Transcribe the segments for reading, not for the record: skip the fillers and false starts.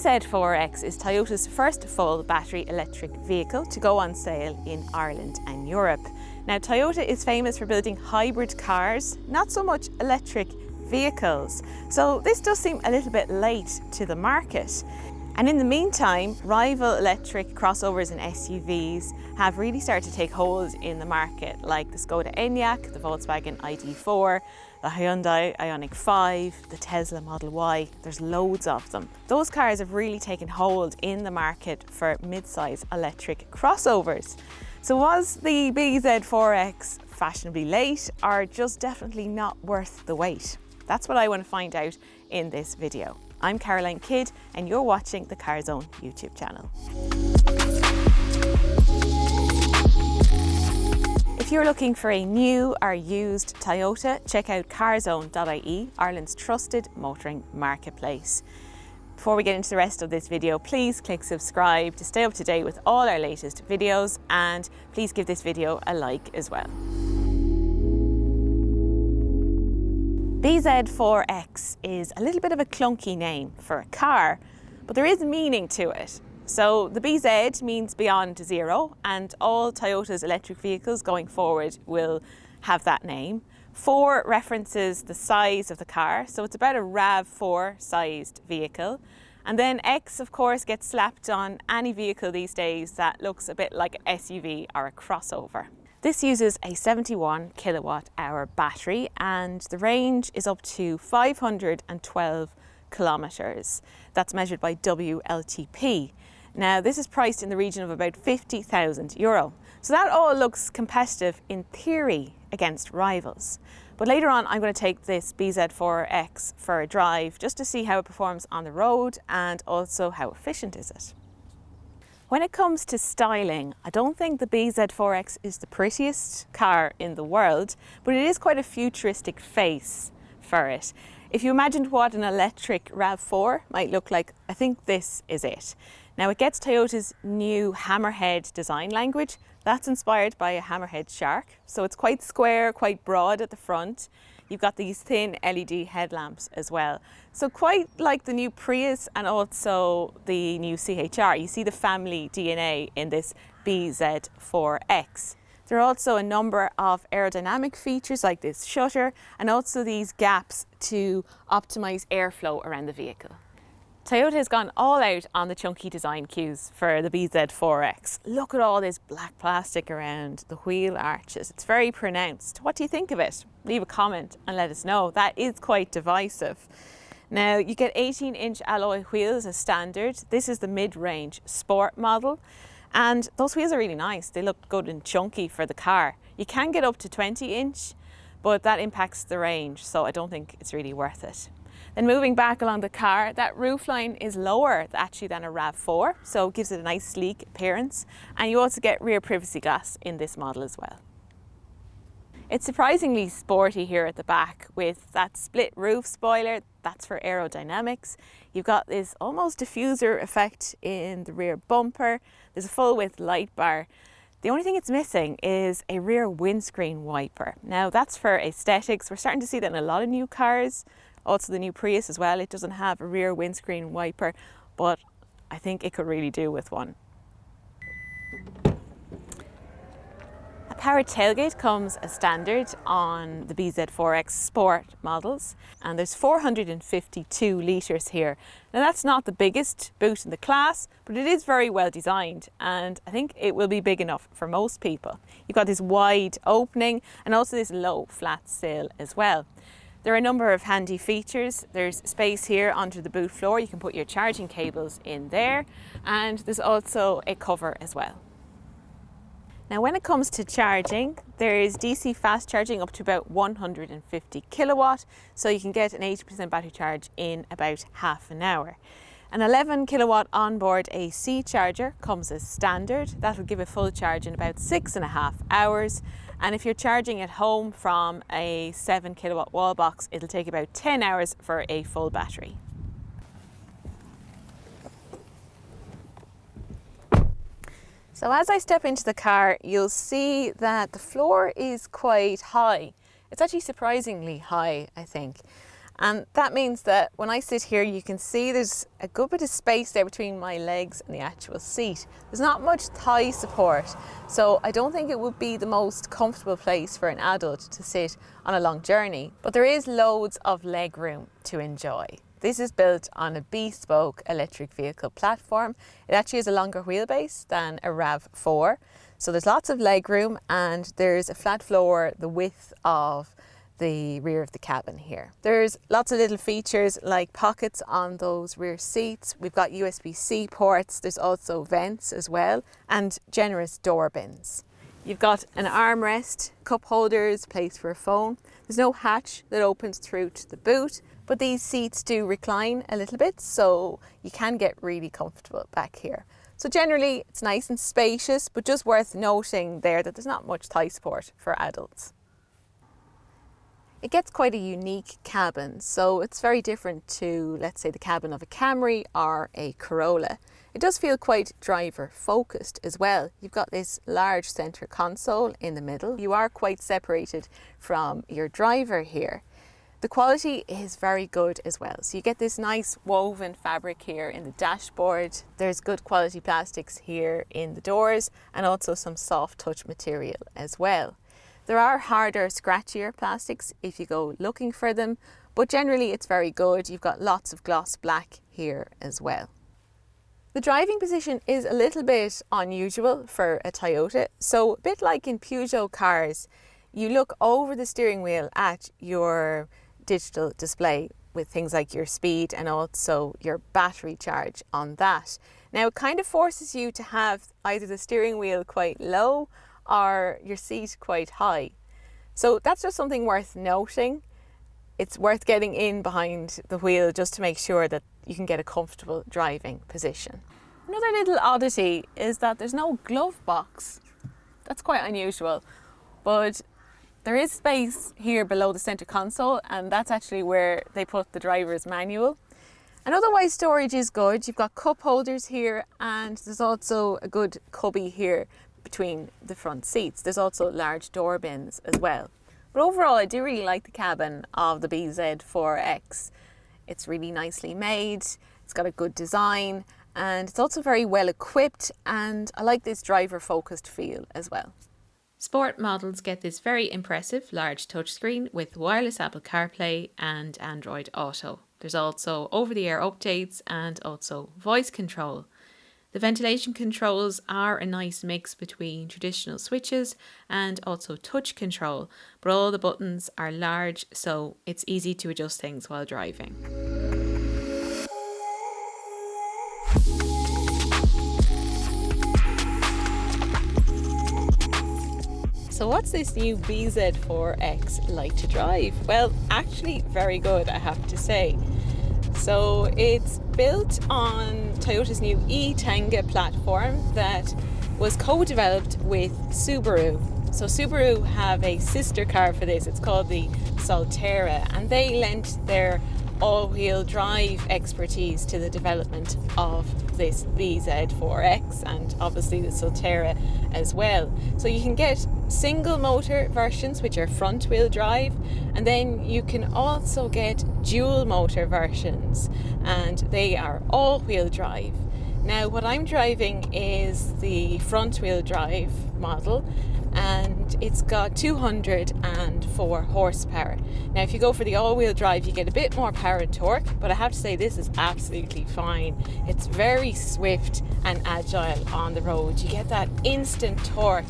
BZ4X is Toyota's first full battery electric vehicle to go on sale in Ireland and Europe. Now, Toyota is famous for building hybrid cars, not so much electric vehicles. So this does seem a little bit late to the market. And in the meantime, rival electric crossovers and SUVs have really started to take hold in the market, like the Skoda Enyaq, the Volkswagen ID4, the Hyundai Ioniq 5, the Tesla Model Y. There's loads of them. Those cars have really taken hold in the market for mid-size electric crossovers. So was the BZ4X fashionably late or just definitely not worth the wait? That's what I want to find out in this video. I'm Caroline Kidd and you're watching the Carzone YouTube channel. If you're looking for a new or used Toyota, check out Carzone.ie, Ireland's trusted motoring marketplace. Before we get into the rest of this video, please click subscribe to stay up to date with all our latest videos, and please give this video a like as well. BZ4X is a little bit of a clunky name for a car, but there is meaning to it. So the BZ means beyond zero, and all Toyota's electric vehicles going forward will have that name. 4 references the size of the car, so it's about a RAV4 sized vehicle. And then X, of course, gets slapped on any vehicle these days that looks a bit like an SUV or a crossover. This uses a 71 kilowatt hour battery and the range is up to 512 kilometers. That's measured by WLTP. Now, this is priced in the region of about €50,000. So that all looks competitive in theory against rivals. But later on, I'm going to take this BZ4X for a drive just to see how it performs on the road and also how efficient is it. When it comes to styling, I don't think the BZ4X is the prettiest car in the world, but it is quite a futuristic face for it. If you imagined what an electric RAV4 might look like, I think this is it. Now, it gets Toyota's new hammerhead design language. That's inspired by a hammerhead shark. So it's quite square, quite broad at the front. You've got these thin LED headlamps as well. So quite like the new Prius and also the new CHR. You see the family DNA in this BZ4X. There are also a number of aerodynamic features like this shutter and also these gaps to optimize airflow around the vehicle. Toyota has gone all out on the chunky design cues for the BZ4X. Look at all this black plastic around the wheel arches. It's very pronounced. What do you think of it? Leave a comment and let us know. That is quite divisive. Now, you get 18-inch alloy wheels as standard. This is the mid-range sport model. And those wheels are really nice. They look good and chunky for the car. You can get up to 20-inch, but that impacts the range, so I don't think it's really worth it. Then moving back along the car, that roofline is lower actually than a RAV4, so it gives it a nice sleek appearance. And you also get rear privacy glass in this model as well. It's surprisingly sporty here at the back with that split roof spoiler. That's for aerodynamics. You've got this almost diffuser effect in the rear bumper. There's a full width light bar. The only thing it's missing is a rear windscreen wiper. Now, that's for aesthetics. We're starting to see that in a lot of new cars. Also the new Prius as well, it doesn't have a rear windscreen wiper, but I think it could really do with one. A powered tailgate comes as standard on the BZ4X Sport models, and there's 452 litres here. Now, that's not the biggest boot in the class, but it is very well designed, and I think it will be big enough for most people. You've got this wide opening and also this low flat sill as well. There are a number of handy features. There's space here under the boot floor. You can put your charging cables in there, and there's also a cover as well. Now, when it comes to charging, there is DC fast charging up to about 150 kilowatt, so you can get an 80% battery charge in about half an hour. An 11 kilowatt onboard AC charger comes as standard. That'll give a full charge in about 6.5 hours. And if you're charging at home from a 7 kilowatt wall box, it'll take about 10 hours for a full battery. So as I step into the car, you'll see that the floor is quite high. It's actually surprisingly high, I think. And that means that when I sit here, you can see there's a good bit of space there between my legs and the actual seat. There's not much thigh support, so I don't think it would be the most comfortable place for an adult to sit on a long journey, but there is loads of leg room to enjoy. This is built on a bespoke electric vehicle platform. It actually has a longer wheelbase than a RAV4, so there's lots of leg room, and there's a flat floor the width of the rear of the cabin here. There's lots of little features like pockets on those rear seats. We've got USB-C ports. There's also vents as well, and generous door bins. You've got an armrest, cup holders, place for a phone. There's no hatch that opens through to the boot, but these seats do recline a little bit, so you can get really comfortable back here. So generally it's nice and spacious, but just worth noting there that there's not much thigh support for adults. It gets quite a unique cabin, so it's very different to, let's say, the cabin of a Camry or a Corolla. It does feel quite driver focused as well. You've got this large centre console in the middle. You are quite separated from your driver here. The quality is very good as well. So you get this nice woven fabric here in the dashboard. There's good quality plastics here in the doors, and also some soft touch material as well. There are harder, scratchier plastics if you go looking for them, but generally it's very good. You've got lots of gloss black here as well. The driving position is a little bit unusual for a Toyota. So a bit like in Peugeot cars, you look over the steering wheel at your digital display with things like your speed and also your battery charge on that. Now it kind of forces you to have either the steering wheel quite low or your seat quite high. So that's just something worth noting. It's worth getting in behind the wheel just to make sure that you can get a comfortable driving position. Another little oddity is that there's no glove box. That's quite unusual, but there is space here below the centre console, and that's actually where they put the driver's manual. And otherwise storage is good. You've got cup holders here, and there's also a good cubby here between the front seats. There's also large door bins as well. But overall, I do really like the cabin of the BZ4X. It's really nicely made, it's got a good design, and it's also very well equipped, and I like this driver focused feel as well. Sport models get this very impressive large touchscreen with wireless Apple CarPlay and Android Auto. There's also over-the-air updates and also voice control. The ventilation controls are a nice mix between traditional switches and also touch control, but all the buttons are large, so it's easy to adjust things while driving. So what's this new BZ4X like to drive? Well, actually very good, I have to say. So it's built on Toyota's new e-Tanga platform that was co-developed with Subaru. So Subaru have a sister car for this, it's called the Solterra, and they lent their all-wheel drive expertise to the development of this BZ4X and obviously the Solterra as well. So you can get single motor versions which are front wheel drive, and then you can also get dual motor versions and they are all wheel drive. Now what I'm driving is the front wheel drive model, and it's got 204 horsepower. Now if you go for the all-wheel drive you get a bit more power and torque, but I have to say this is absolutely fine. It's very swift and agile on the road. You get that instant torque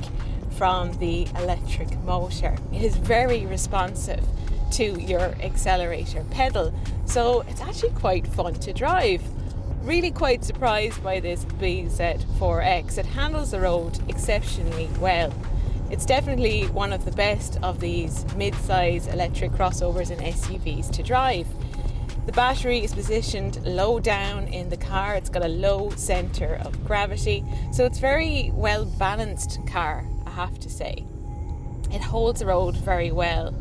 from the electric motor. It is very responsive to your accelerator pedal, so it's actually quite fun to drive. Really quite surprised by this BZ4X. It handles the road exceptionally well. It's definitely one of the best of these mid-size electric crossovers and SUVs to drive. The battery is positioned low down in the car. It's got a low centre of gravity, so it's very well balanced car, I have to say. It holds the road very well,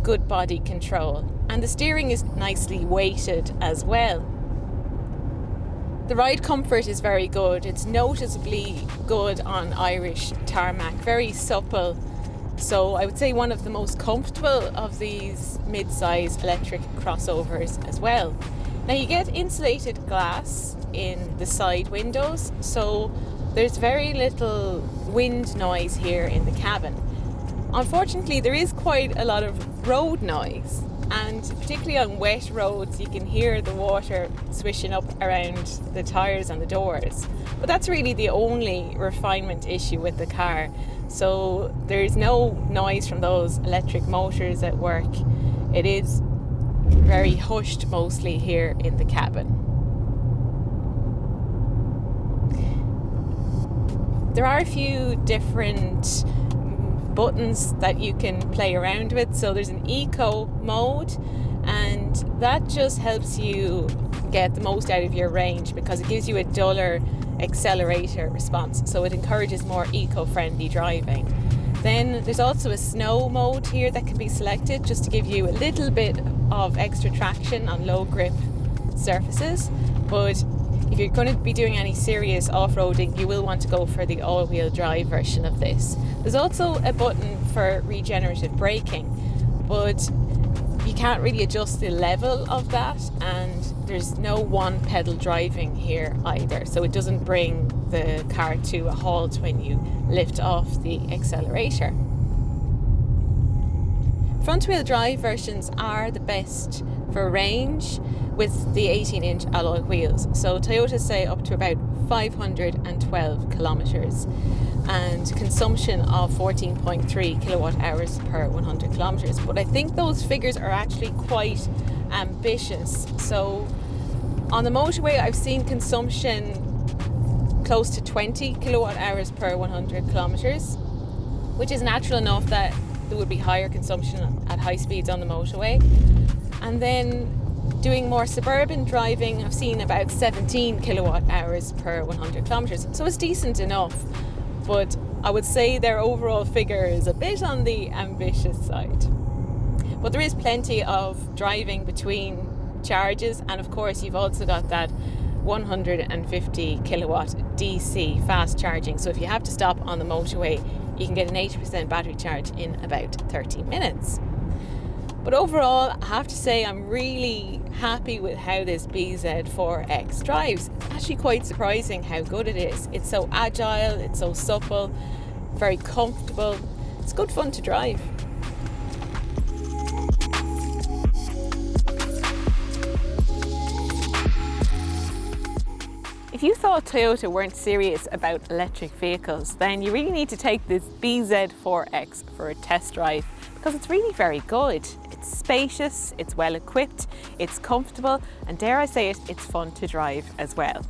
good body control, and the steering is nicely weighted as well. The ride comfort is very good. It's noticeably good on Irish tarmac, very supple So I would say one of the most comfortable of these mid-size electric crossovers as well. Now you get insulated glass in the side windows, so there's very little wind noise here in the cabin. Unfortunately, there is quite a lot of road noise, and particularly on wet roads you can hear the water swishing up around the tyres and the doors. But that's really the only refinement issue with the car. So there's no noise from those electric motors at work. It is very hushed mostly here in the cabin. There are a few different buttons that you can play around with. So there's an eco mode, and that just helps you get the most out of your range because it gives you a duller accelerator response, so it encourages more eco-friendly driving. Then there's also a snow mode here that can be selected just to give you a little bit of extra traction on low grip surfaces, but if you're going to be doing any serious off-roading, you will want to go for the all-wheel drive version of this. There's also a button for regenerative braking, but you can't really adjust the level of that, and there's no one pedal driving here either, so it doesn't bring the car to a halt when you lift off the accelerator. Front wheel drive versions are the best for range with the 18-inch alloy wheels. So Toyota say up to about 512 kilometres and consumption of 14.3 kilowatt hours per 100 kilometres. But I think those figures are actually quite ambitious. So on the motorway I've seen consumption close to 20 kilowatt hours per 100 kilometres, which is natural enough that there would be higher consumption at high speeds on the motorway. And then doing more suburban driving, I've seen about 17 kilowatt hours per 100 kilometres. So it's decent enough, but I would say their overall figure is a bit on the ambitious side. But there is plenty of driving between charges, and of course you've also got that 150 kilowatt DC fast charging. So if you have to stop on the motorway, you can get an 80% battery charge in about 30 minutes. But overall, I have to say I'm really happy with how this BZ4X drives. It's actually quite surprising how good it is. It's so agile, it's so supple, very comfortable. It's good fun to drive. If you thought Toyota weren't serious about electric vehicles, then you really need to take this BZ4X for a test drive because it's really very good. It's spacious, it's well equipped, it's comfortable, and dare I say it, it's fun to drive as well.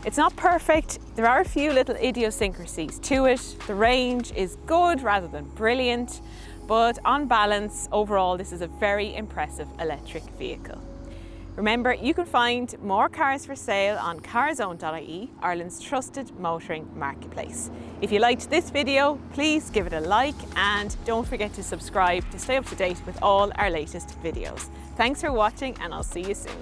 It's not perfect, there are a few little idiosyncrasies to it. The range is good rather than brilliant, but on balance, overall, this is a very impressive electric vehicle. Remember, you can find more cars for sale on Carzone.ie, Ireland's trusted motoring marketplace. If you liked this video, please give it a like and don't forget to subscribe to stay up to date with all our latest videos. Thanks for watching, and I'll see you soon.